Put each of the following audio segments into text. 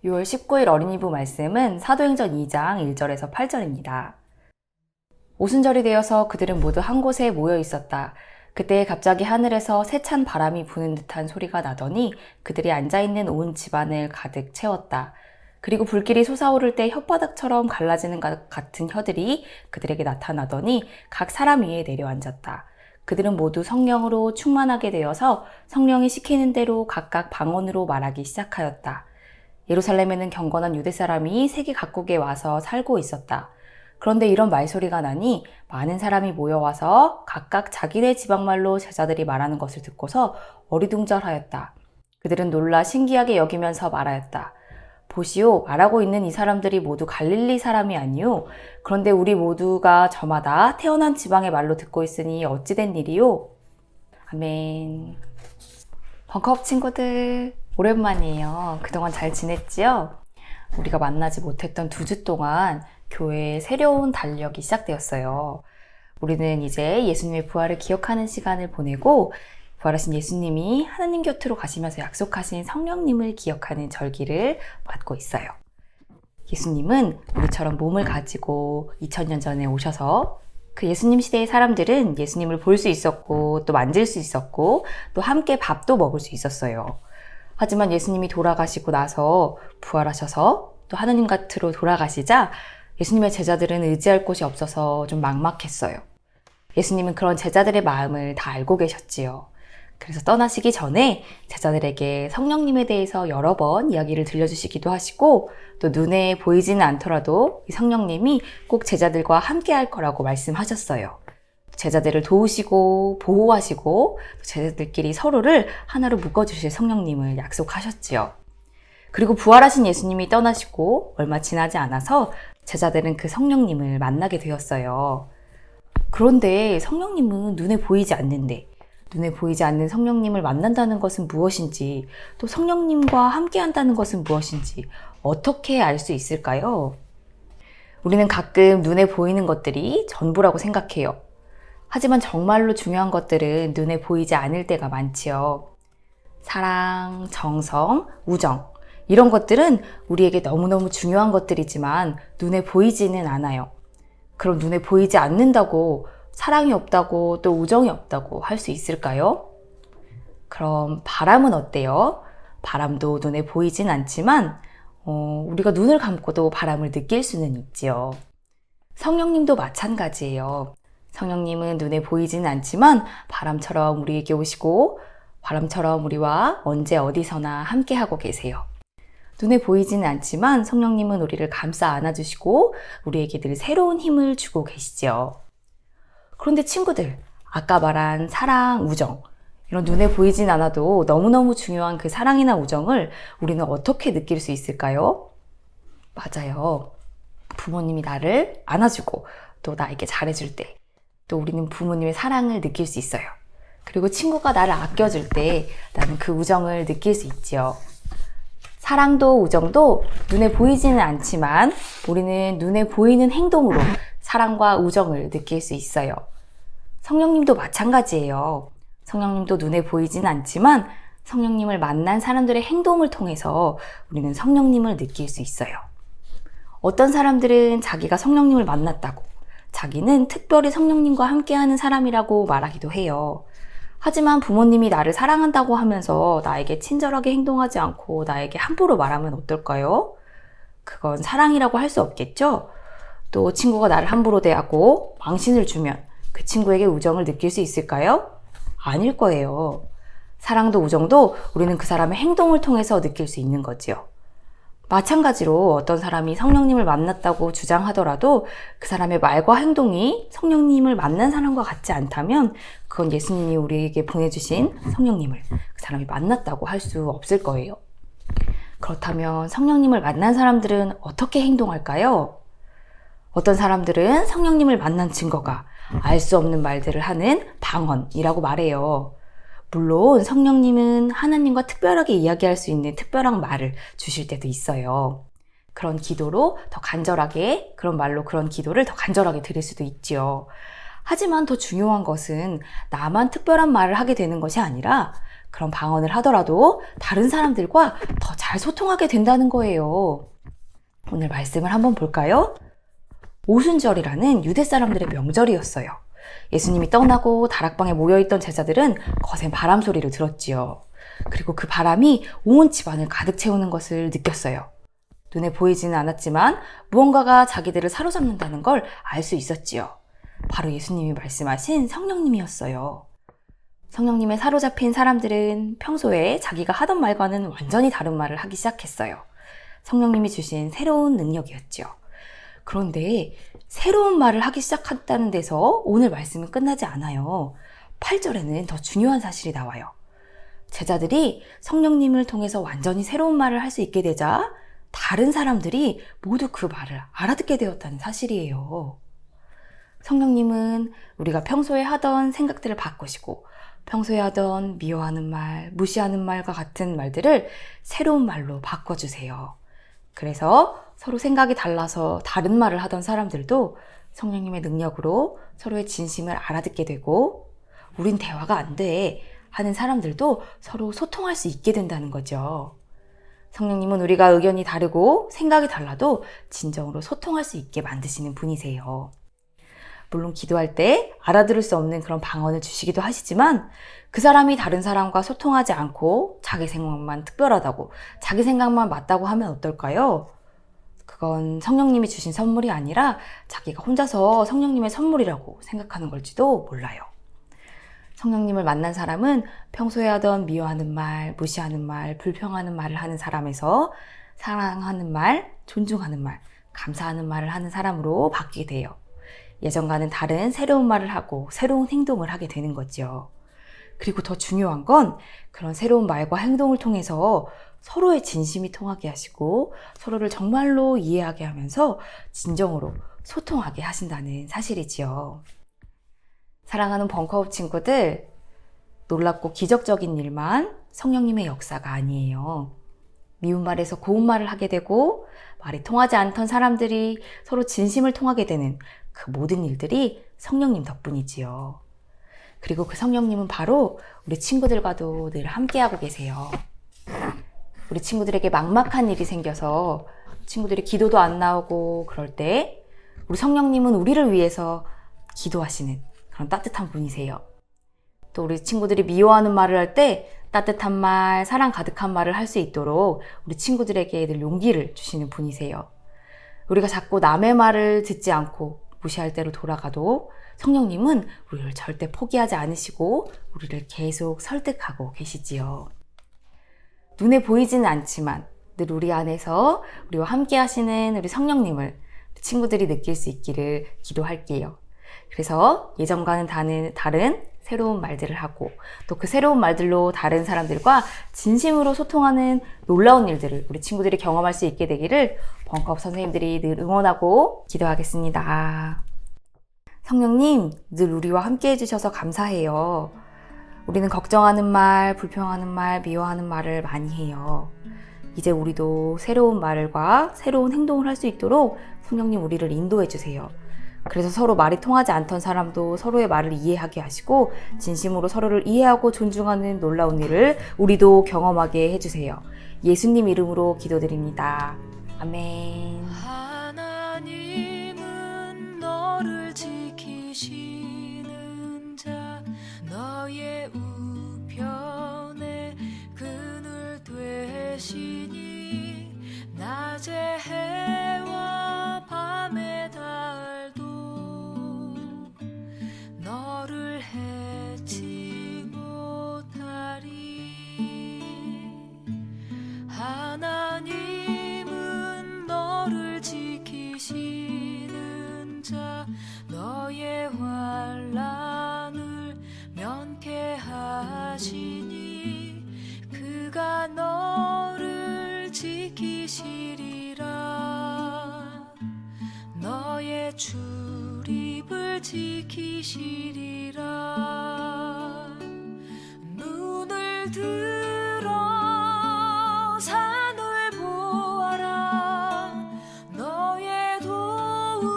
6월 19일 어린이부 말씀은 사도행전 2장 1절에서 8절입니다. 오순절이 되어서 그들은 모두 한 곳에 모여 있었다. 그때 갑자기 하늘에서 세찬 바람이 부는 듯한 소리가 나더니 그들이 앉아있는 온 집안을 가득 채웠다. 그리고 불길이 솟아오를 때 혓바닥처럼 갈라지는 것 같은 혀들이 그들에게 나타나더니 각 사람 위에 내려앉았다. 그들은 모두 성령으로 충만하게 되어서 성령이 시키는 대로 각각 방언으로 말하기 시작하였다. 예루살렘에는 경건한 유대 사람이 세계 각국에 와서 살고 있었다. 그런데 이런 말소리가 나니 많은 사람이 모여와서 각각 자기네 지방말로 제자들이 말하는 것을 듣고서 어리둥절하였다. 그들은 놀라 신기하게 여기면서 말하였다. 보시오, 말하고 있는 이 사람들이 모두 갈릴리 사람이 아니오. 그런데 우리 모두가 저마다 태어난 지방의 말로 듣고 있으니 어찌된 일이오? 아멘. 벙커업 친구들, 오랜만이에요. 그동안 잘 지냈지요? 우리가 만나지 못했던 2주 동안 교회의 새로운 달력이 시작되었어요. 우리는 이제 예수님의 부활을 기억하는 시간을 보내고 부활하신 예수님이 하나님 곁으로 가시면서 약속하신 성령님을 기억하는 절기를 맞고 있어요. 예수님은 우리처럼 몸을 가지고 2000년 전에 오셔서 그 예수님 시대의 사람들은 예수님을 볼 수 있었고 또 만질 수 있었고 또 함께 밥도 먹을 수 있었어요. 하지만 예수님이 돌아가시고 나서 부활하셔서 또 하나님 곁으로 돌아가시자 예수님의 제자들은 의지할 곳이 없어서 좀 막막했어요. 예수님은 그런 제자들의 마음을 다 알고 계셨지요. 그래서 떠나시기 전에 제자들에게 성령님에 대해서 여러 번 이야기를 들려주시기도 하시고 또 눈에 보이지는 않더라도 이 성령님이 꼭 제자들과 함께 할 거라고 말씀하셨어요. 제자들을 도우시고 보호하시고 제자들끼리 서로를 하나로 묶어주실 성령님을 약속하셨지요. 그리고 부활하신 예수님이 떠나시고 얼마 지나지 않아서 제자들은 그 성령님을 만나게 되었어요. 그런데 성령님은 눈에 보이지 않는데 눈에 보이지 않는 성령님을 만난다는 것은 무엇인지 또 성령님과 함께 한다는 것은 무엇인지 어떻게 알 수 있을까요? 우리는 가끔 눈에 보이는 것들이 전부라고 생각해요. 하지만 정말로 중요한 것들은 눈에 보이지 않을 때가 많지요. 사랑, 정성, 우정 이런 것들은 우리에게 너무너무 중요한 것들이지만 눈에 보이지는 않아요. 그럼 눈에 보이지 않는다고 사랑이 없다고 또 우정이 없다고 할 수 있을까요? 그럼 바람은 어때요? 바람도 눈에 보이진 않지만 우리가 눈을 감고도 바람을 느낄 수는 있지요. 성령님도 마찬가지예요. 성령님은 눈에 보이지는 않지만 바람처럼 우리에게 오시고 바람처럼 우리와 언제 어디서나 함께하고 계세요. 눈에 보이지는 않지만 성령님은 우리를 감싸 안아주시고 우리에게 늘 새로운 힘을 주고 계시죠. 그런데 친구들, 아까 말한 사랑, 우정 이런 눈에 보이진 않아도 너무너무 중요한 그 사랑이나 우정을 우리는 어떻게 느낄 수 있을까요? 맞아요. 부모님이 나를 안아주고 또 나에게 잘해줄 때 또 우리는 부모님의 사랑을 느낄 수 있어요. 그리고 친구가 나를 아껴줄 때 나는 그 우정을 느낄 수 있지요. 사랑도 우정도 눈에 보이지는 않지만 우리는 눈에 보이는 행동으로 사랑과 우정을 느낄 수 있어요. 성령님도 마찬가지예요. 성령님도 눈에 보이지는 않지만 성령님을 만난 사람들의 행동을 통해서 우리는 성령님을 느낄 수 있어요. 어떤 사람들은 자기가 성령님을 만났다고 자기는 특별히 성령님과 함께하는 사람이라고 말하기도 해요. 하지만 부모님이 나를 사랑한다고 하면서 나에게 친절하게 행동하지 않고 나에게 함부로 말하면 어떨까요? 그건 사랑이라고 할 수 없겠죠? 또 친구가 나를 함부로 대하고 망신을 주면 그 친구에게 우정을 느낄 수 있을까요? 아닐 거예요. 사랑도 우정도 우리는 그 사람의 행동을 통해서 느낄 수 있는 거지요. 마찬가지로 어떤 사람이 성령님을 만났다고 주장하더라도 그 사람의 말과 행동이 성령님을 만난 사람과 같지 않다면 그건 예수님이 우리에게 보내주신 성령님을 그 사람이 만났다고 할 수 없을 거예요. 그렇다면 성령님을 만난 사람들은 어떻게 행동할까요? 어떤 사람들은 성령님을 만난 증거가 알 수 없는 말들을 하는 방언이라고 말해요. 물론 성령님은 하나님과 특별하게 이야기할 수 있는 특별한 말을 주실 때도 있어요. 그런 기도로 더 간절하게, 그런 말로 그런 기도를 더 간절하게 드릴 수도 있지요. 하지만 더 중요한 것은 나만 특별한 말을 하게 되는 것이 아니라 그런 방언을 하더라도 다른 사람들과 더 잘 소통하게 된다는 거예요. 오늘 말씀을 한번 볼까요? 오순절이라는 유대 사람들의 명절이었어요. 예수님이 떠나고 다락방에 모여있던 제자들은 거센 바람 소리를 들었지요. 그리고 그 바람이 온 집안을 가득 채우는 것을 느꼈어요. 눈에 보이지는 않았지만 무언가가 자기들을 사로잡는다는 걸 알 수 있었지요. 바로 예수님이 말씀하신 성령님이었어요. 성령님에 사로잡힌 사람들은 평소에 자기가 하던 말과는 완전히 다른 말을 하기 시작했어요. 성령님이 주신 새로운 능력이었죠. 그런데 새로운 말을 하기 시작했다는 데서 오늘 말씀은 끝나지 않아요. 8절에는 더 중요한 사실이 나와요. 제자들이 성령님을 통해서 완전히 새로운 말을 할 수 있게 되자 다른 사람들이 모두 그 말을 알아듣게 되었다는 사실이에요. 성령님은 우리가 평소에 하던 생각들을 바꾸시고 평소에 하던 미워하는 말, 무시하는 말과 같은 말들을 새로운 말로 바꿔주세요. 그래서 서로 생각이 달라서 다른 말을 하던 사람들도 성령님의 능력으로 서로의 진심을 알아듣게 되고 우린 대화가 안 돼 하는 사람들도 서로 소통할 수 있게 된다는 거죠. 성령님은 우리가 의견이 다르고 생각이 달라도 진정으로 소통할 수 있게 만드시는 분이세요. 물론 기도할 때 알아들을 수 없는 그런 방언을 주시기도 하시지만 그 사람이 다른 사람과 소통하지 않고 자기 생각만 특별하다고 자기 생각만 맞다고 하면 어떨까요? 그건 성령님이 주신 선물이 아니라 자기가 혼자서 성령님의 선물이라고 생각하는 걸지도 몰라요. 성령님을 만난 사람은 평소에 하던 미워하는 말, 무시하는 말, 불평하는 말을 하는 사람에서 사랑하는 말, 존중하는 말, 감사하는 말을 하는 사람으로 바뀌게 돼요. 예전과는 다른 새로운 말을 하고 새로운 행동을 하게 되는 거죠. 그리고 더 중요한 건 그런 새로운 말과 행동을 통해서 서로의 진심이 통하게 하시고 서로를 정말로 이해하게 하면서 진정으로 소통하게 하신다는 사실이지요. 사랑하는 벙커업 친구들, 놀랍고 기적적인 일만 성령님의 역사가 아니에요. 미운 말에서 고운 말을 하게 되고 말이 통하지 않던 사람들이 서로 진심을 통하게 되는 그 모든 일들이 성령님 덕분이지요. 그리고 그 성령님은 바로 우리 친구들과도 늘 함께하고 계세요. 우리 친구들에게 막막한 일이 생겨서 친구들이 기도도 안 나오고 그럴 때 우리 성령님은 우리를 위해서 기도하시는 그런 따뜻한 분이세요. 또 우리 친구들이 미워하는 말을 할 때 따뜻한 말, 사랑 가득한 말을 할 수 있도록 우리 친구들에게 늘 용기를 주시는 분이세요. 우리가 자꾸 남의 말을 듣지 않고 무시할 대로 돌아가도 성령님은 우리를 절대 포기하지 않으시고 우리를 계속 설득하고 계시지요. 눈에 보이지는 않지만 늘 우리 안에서 우리와 함께 하시는 우리 성령님을 친구들이 느낄 수 있기를 기도할게요. 그래서 예전과는 다른 새로운 말들을 하고 또 그 새로운 말들로 다른 사람들과 진심으로 소통하는 놀라운 일들을 우리 친구들이 경험할 수 있게 되기를 벙커업 선생님들이 늘 응원하고 기도하겠습니다. 성령님, 늘 우리와 함께 해주셔서 감사해요. 우리는 걱정하는 말, 불평하는 말, 미워하는 말을 많이 해요. 이제 우리도 새로운 말과 새로운 행동을 할 수 있도록 성령님 우리를 인도해 주세요. 그래서 서로 말이 통하지 않던 사람도 서로의 말을 이해하게 하시고 진심으로 서로를 이해하고 존중하는 놀라운 일을 우리도 경험하게 해주세요. 예수님 이름으로 기도드립니다. 아멘. 하나님은 너를 지키시는 자 너의 우편에 그늘 되시니 낮에 해와 밤에 달도 너를 해치 못하리. 하나님은 너를 지키시는 자 너의 환난을 면케하시니 그가 너를 지키시리라. 너의 출입을 지키시리라. 눈을 들어 산을 보아라. 너의 도움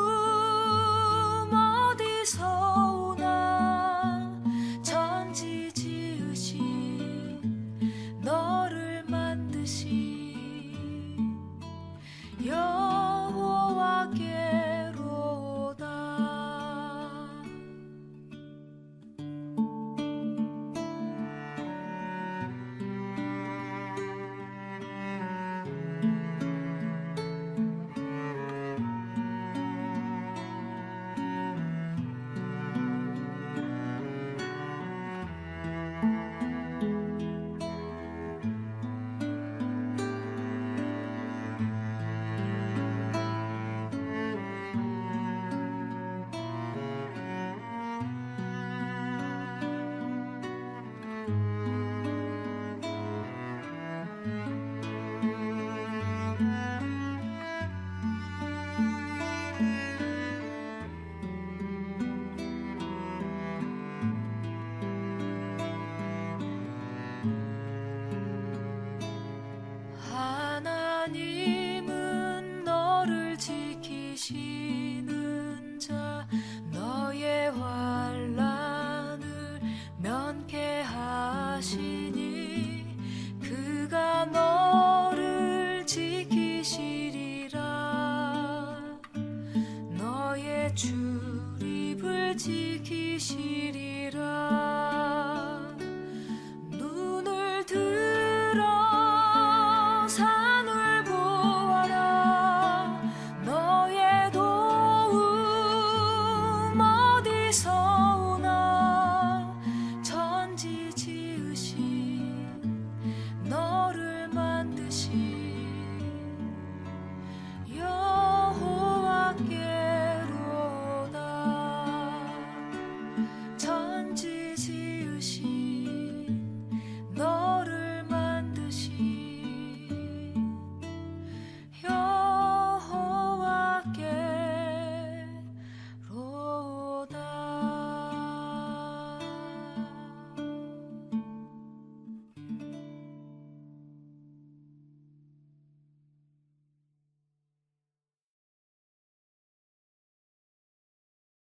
어디서 오나. 천지 지으신 사